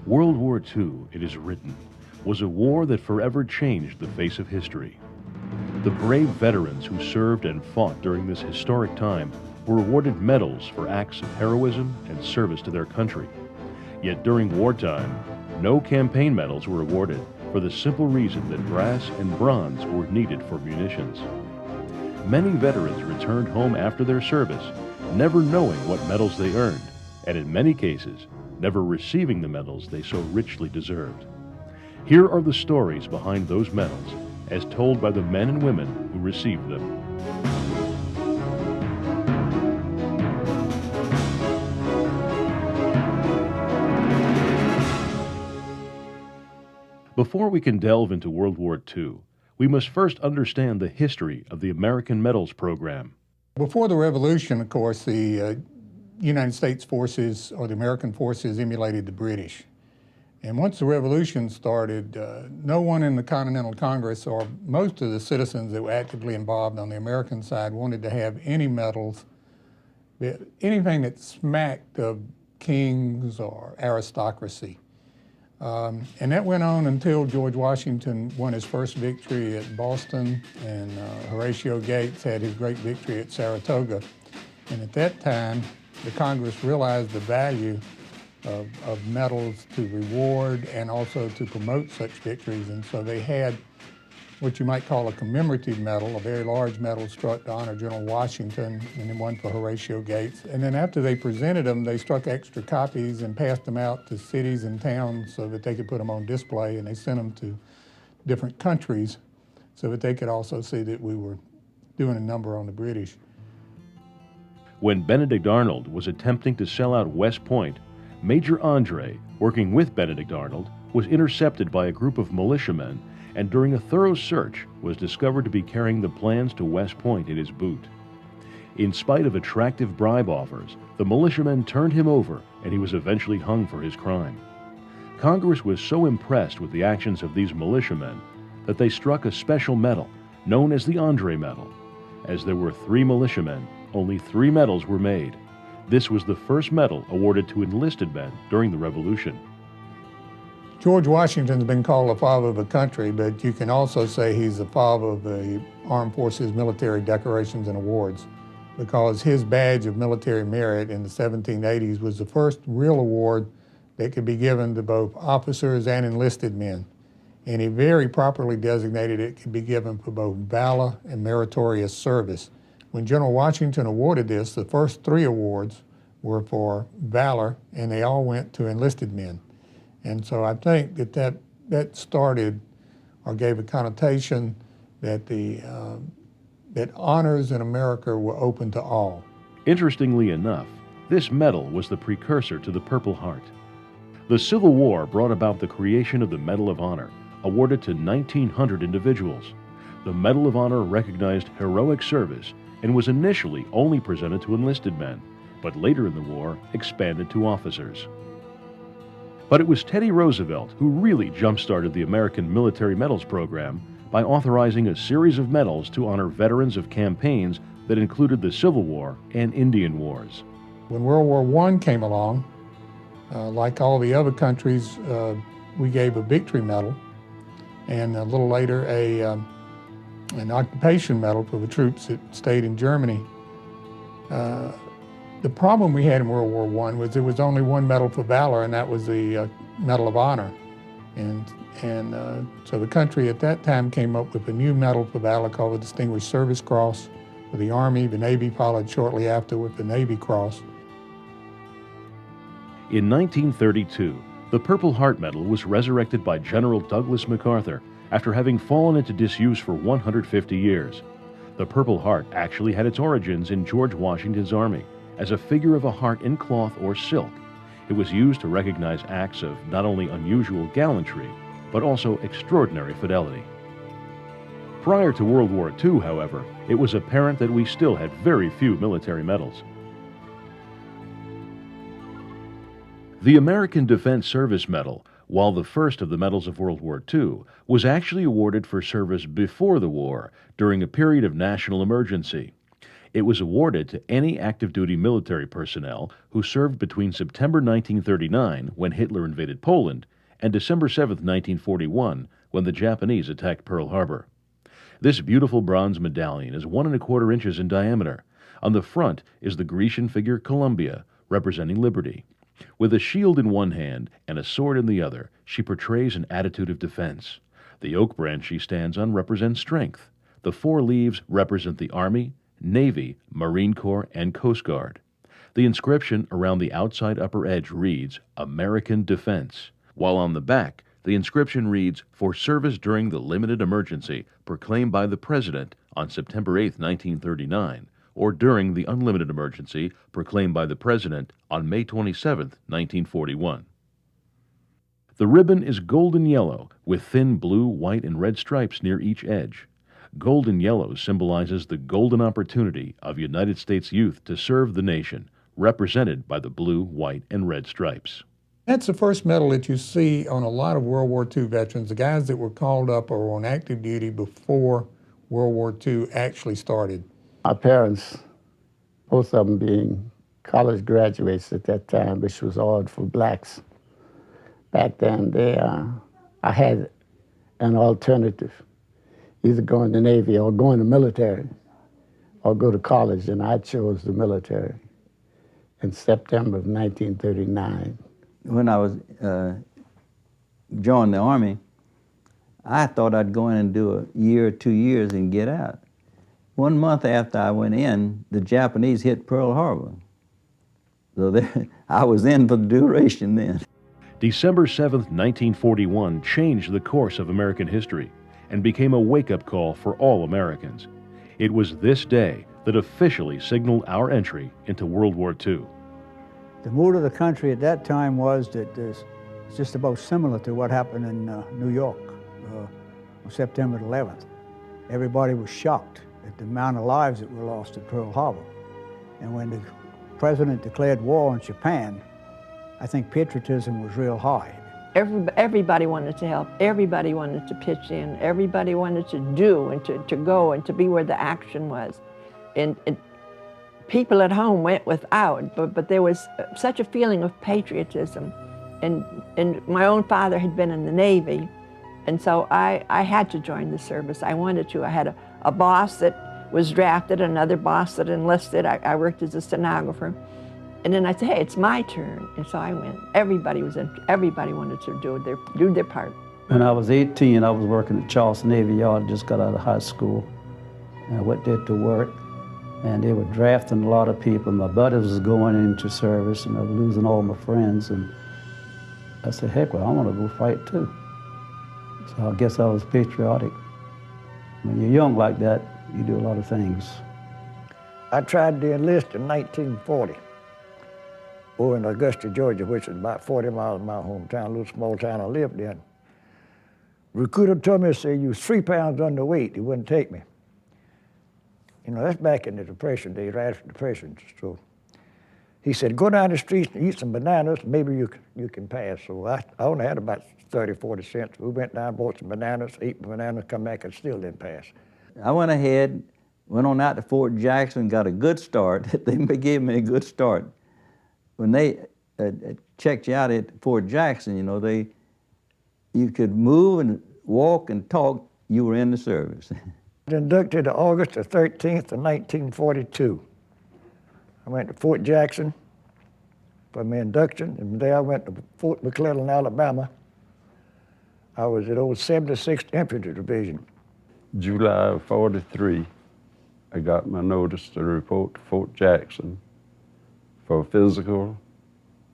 World War II, it is written, was a war that forever changed the face of history. The brave veterans who served and fought during this historic time were awarded medals for acts of heroism and service to their country. Yet during wartime, no campaign medals were awarded for the simple reason that brass and bronze were needed for munitions. Many veterans returned home after their service, never knowing what medals they earned, and in many cases, never receiving the medals they so richly deserved. Here are the stories behind those medals, as told by the men and women who received them. Before we can delve into World War II, we must first understand the history of the American Medals Program. Before the Revolution, of course, the United States forces, or the American forces, emulated the British. And once the Revolution started, no one in the Continental Congress, or most of the citizens that were actively involved on the American side, wanted to have any medals, anything that smacked of kings or aristocracy. And that went on until George Washington won his first victory at Boston, and Horatio Gates had his great victory at Saratoga. And at that time, the Congress realized the value of medals to reward and also to promote such victories. And so they had what you might call a commemorative medal, a very large medal struck to honor General Washington, and then one for Horatio Gates. And then after they presented them, they struck extra copies and passed them out to cities and towns so that they could put them on display, and they sent them to different countries so that they could also see that we were doing a number on the British. When Benedict Arnold was attempting to sell out West Point, Major Andre, working with Benedict Arnold, was intercepted by a group of militiamen, and during a thorough search was discovered to be carrying the plans to West Point in his boot. In spite of attractive bribe offers, the militiamen turned him over, and he was eventually hung for his crime. Congress was so impressed with the actions of these militiamen that they struck a special medal known as the Andre Medal. As there were 3 militiamen, only 3 medals were made. This was the first medal awarded to enlisted men during the Revolution. George Washington's been called the father of the country, but you can also say he's the father of the Armed Forces military decorations and awards, because his badge of military merit in the 1780s was the first real award that could be given to both officers and enlisted men. And he very properly designated it could be given for both valor and meritorious service. When General Washington awarded this, the first 3 awards were for valor, and they all went to enlisted men. And so I think that started, or gave a connotation that that honors in America were open to all. Interestingly enough, this medal was the precursor to the Purple Heart. The Civil War brought about the creation of the Medal of Honor, awarded to 1,900 individuals. The Medal of Honor recognized heroic service and was initially only presented to enlisted men, but later in the war expanded to officers. But it was Teddy Roosevelt who really jump-started the American Military Medals Program by authorizing a series of medals to honor veterans of campaigns that included the Civil War and Indian Wars. When World War I came along, like all the other countries, we gave a victory medal, and a little later an occupation medal for the troops that stayed in Germany. The problem we had in World War I was there was only one medal for valor, and that was the Medal of Honor. And so the country at that time came up with a new medal for valor called the Distinguished Service Cross for the Army. The Navy followed shortly after with the Navy Cross. In 1932, the Purple Heart Medal was resurrected by General Douglas MacArthur after having fallen into disuse for 150 years. The Purple Heart actually had its origins in George Washington's army as a figure of a heart in cloth or silk. It was used to recognize acts of not only unusual gallantry, but also extraordinary fidelity. Prior to World War II, however, it was apparent that we still had very few military medals. The American Defense Service Medal, while the first of the medals of World War II, was actually awarded for service before the war, during a period of national emergency. It was awarded to any active duty military personnel who served between September 1939, when Hitler invaded Poland, and December 7, 1941, when the Japanese attacked Pearl Harbor. This beautiful bronze medallion is 1¼ inches in diameter. On the front is the Grecian figure Columbia, representing liberty. With a shield in one hand and a sword in the other, she portrays an attitude of defense. The oak branch she stands on represents strength. The 4 leaves represent the Army, Navy, Marine Corps, and Coast Guard. The inscription around the outside upper edge reads, American Defense, while on the back, the inscription reads, For service during the limited emergency proclaimed by the President on September 8, 1939, or during the unlimited emergency proclaimed by the President on May 27, 1941. The ribbon is golden yellow with thin blue, white, and red stripes near each edge. Golden yellow symbolizes the golden opportunity of United States youth to serve the nation, represented by the blue, white, and red stripes. That's the first medal that you see on a lot of World War II veterans, the guys that were called up or on active duty before World War II actually started. My parents, both of them being college graduates at that time, which was odd for blacks. Back then, I had an alternative, either go in the Navy or go in the military or go to college, and I chose the military in September of 1939. When I was joined the Army, I thought I'd go in and do a year or 2 years and get out. 1 month after I went in, the Japanese hit Pearl Harbor. So I was in for the duration then. December 7, 1941 changed the course of American history and became a wake-up call for all Americans. It was this day that officially signaled our entry into World War II. The mood of the country at that time was that it's just about similar to what happened in New York on September 11th. Everybody was shocked at the amount of lives that were lost at Pearl Harbor. And when the president declared war on Japan, I think patriotism was real high. Everybody wanted to help. Everybody wanted to pitch in. Everybody wanted to do and to go and to be where the action was. And people at home went without, but there was such a feeling of patriotism. And my own father had been in the Navy, and so I had to join the service. I wanted to. I had a boss that was drafted, another boss that enlisted. I worked as a stenographer. And then I said, hey, it's my turn. And so I went. Everybody wanted to do their part. When I was 18, I was working at Charleston Navy Yard. I just got out of high school. And I went there to work. And they were drafting a lot of people. My buddies was going into service, and I was losing all my friends. And I said, heck, well, I want to go fight too. So I guess I was patriotic. When you're young like that, you do a lot of things. I tried to enlist in 1940 over in Augusta, Georgia, which is about 40 miles from my hometown, a little small town I lived in. Recruiter told me, say, you was 3 pounds underweight. He wouldn't take me. You know, that's back in the Depression days, right after the Depression. So he said, go down the streets and eat some bananas, maybe you can pass. So I only had about 30, 40 cents. We went down, bought some bananas, ate bananas, come back, and still didn't pass. I went ahead, went on out to Fort Jackson, got a good start. They gave me a good start. When they checked you out at Fort Jackson, you know, you could move and walk and talk, you were in the service. I was inducted August the 13th of 1942. I went to Fort Jackson for my induction, and there I went to Fort McClellan, Alabama. I was at old 76th Infantry Division. July of '43, I got my notice to report to Fort Jackson for a physical,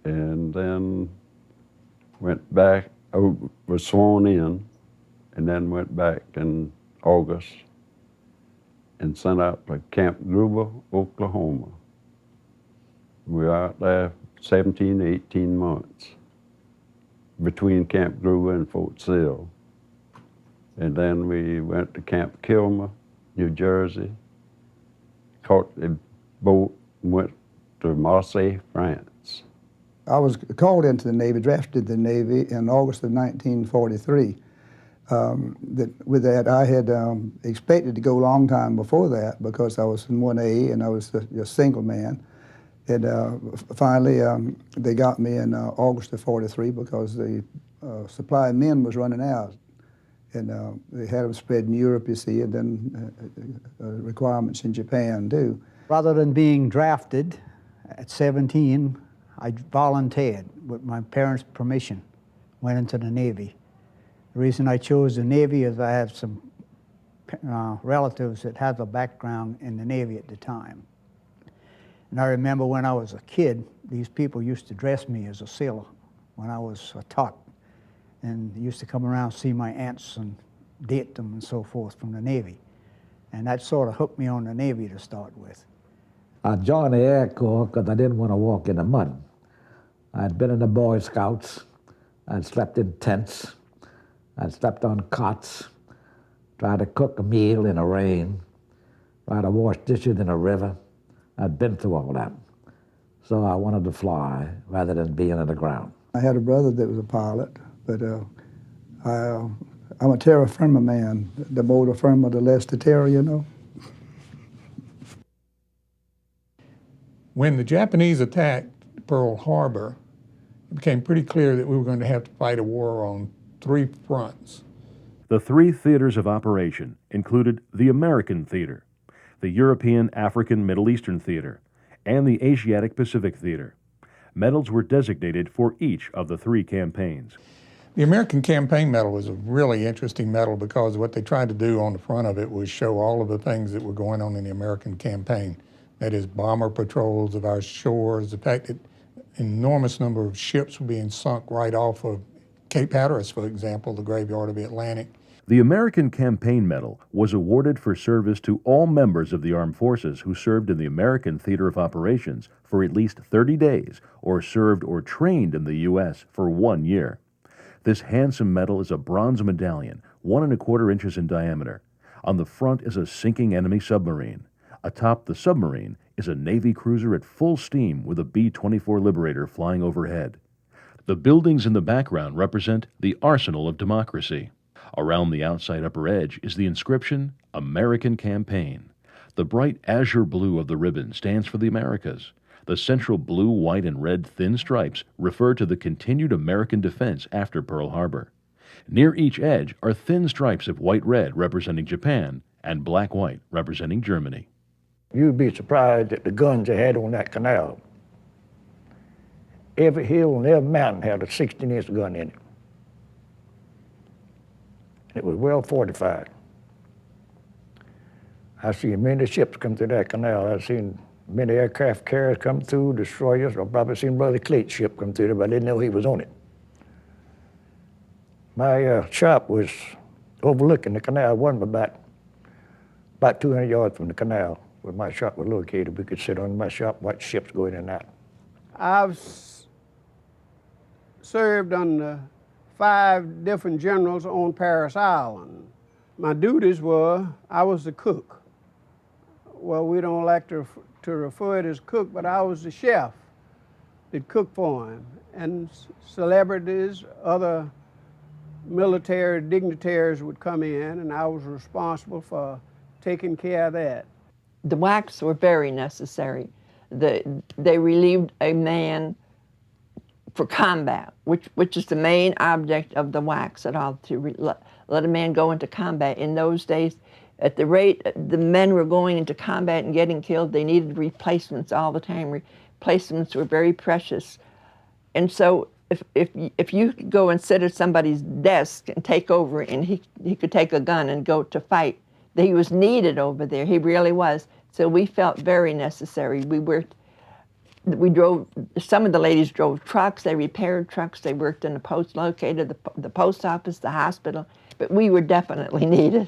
and then went back, was sworn in, and then went back in August and sent out to Camp Gruber, Oklahoma. We were out there 17, 18 months between Camp Gruber and Fort Sill. And then we went to Camp Kilmer, New Jersey, caught a boat and went to Marseille, France. I was called into the Navy, drafted to the Navy in August of 1943. With that, I had expected to go a long time before that because I was in 1A and I was a single man. And finally, they got me in August of '43 because the supply of men was running out. And they had them spread in Europe, you see, and then requirements in Japan, too. Rather than being drafted at 17, I volunteered with my parents' permission, went into the Navy. The reason I chose the Navy is I have some relatives that had a background in the Navy at the time. And I remember when I was a kid, these people used to dress me as a sailor when I was a tot. And they used to come around, see my aunts and date them and so forth from the Navy. And that sort of hooked me on the Navy to start with. I joined the Air Corps because I didn't want to walk in the mud. I'd been in the Boy Scouts. I'd slept in tents. I'd slept on cots, tried to cook a meal in the rain, tried to wash dishes in a river. I'd been through all that. So I wanted to fly rather than being on the ground. I had a brother that was a pilot, but I'm a terra firma man. The more the firma, the less the terror, you know. When the Japanese attacked Pearl Harbor, it became pretty clear that we were going to have to fight a war on 3 fronts. The 3 theaters of operation included the American Theater, the European, African, Middle Eastern Theater, and the Asiatic Pacific Theater. Medals were designated for each of the 3 campaigns. The American Campaign Medal was a really interesting medal because what they tried to do on the front of it was show all of the things that were going on in the American campaign. That is, bomber patrols of our shores, the fact that an enormous number of ships were being sunk right off of Cape Hatteras, for example, the graveyard of the Atlantic. The American Campaign Medal was awarded for service to all members of the armed forces who served in the American Theater of Operations for at least 30 days or served or trained in the U.S. for 1 year. This handsome medal is a bronze medallion, 1¼ inches in diameter. On the front is a sinking enemy submarine. Atop the submarine is a Navy cruiser at full steam with a B-24 Liberator flying overhead. The buildings in the background represent the arsenal of democracy. Around the outside upper edge is the inscription, American Campaign. The bright azure blue of the ribbon stands for the Americas. The central blue, white, and red thin stripes refer to the continued American defense after Pearl Harbor. Near each edge are thin stripes of white-red representing Japan and black-white representing Germany. You'd be surprised at the guns they had on that canal. Every hill and every mountain had a 16-inch gun in it. It was well fortified. I've seen many ships come through that canal. I've seen many aircraft carriers come through, destroyers. I've probably seen Brother Clate's ship come through there, but I didn't know he was on it. My shop was overlooking the canal. It wasn't about 200 yards from the canal where my shop was located. We could sit on my shop, watch ships go in and out. I've served under 5 different generals on Paris Island. My duties were, I was the cook. Well, we don't like to refer it as cook, but I was the chef that cooked for him. And celebrities, other military dignitaries would come in, and I was responsible for taking care of that. The whacks were very necessary. They relieved a man for combat, which is the main object of the whacks at all, to let a man go into combat. In those days, at the rate the men were going into combat and getting killed, they needed replacements all the time. Replacements were very precious. And so if you could go and sit at somebody's desk and take over, and he could take a gun and go to fight, he was needed over there. He really was. So we felt very necessary. We drove, some of the ladies drove trucks, they repaired trucks, they worked in the post locator, the post office, the hospital, but we were definitely needed.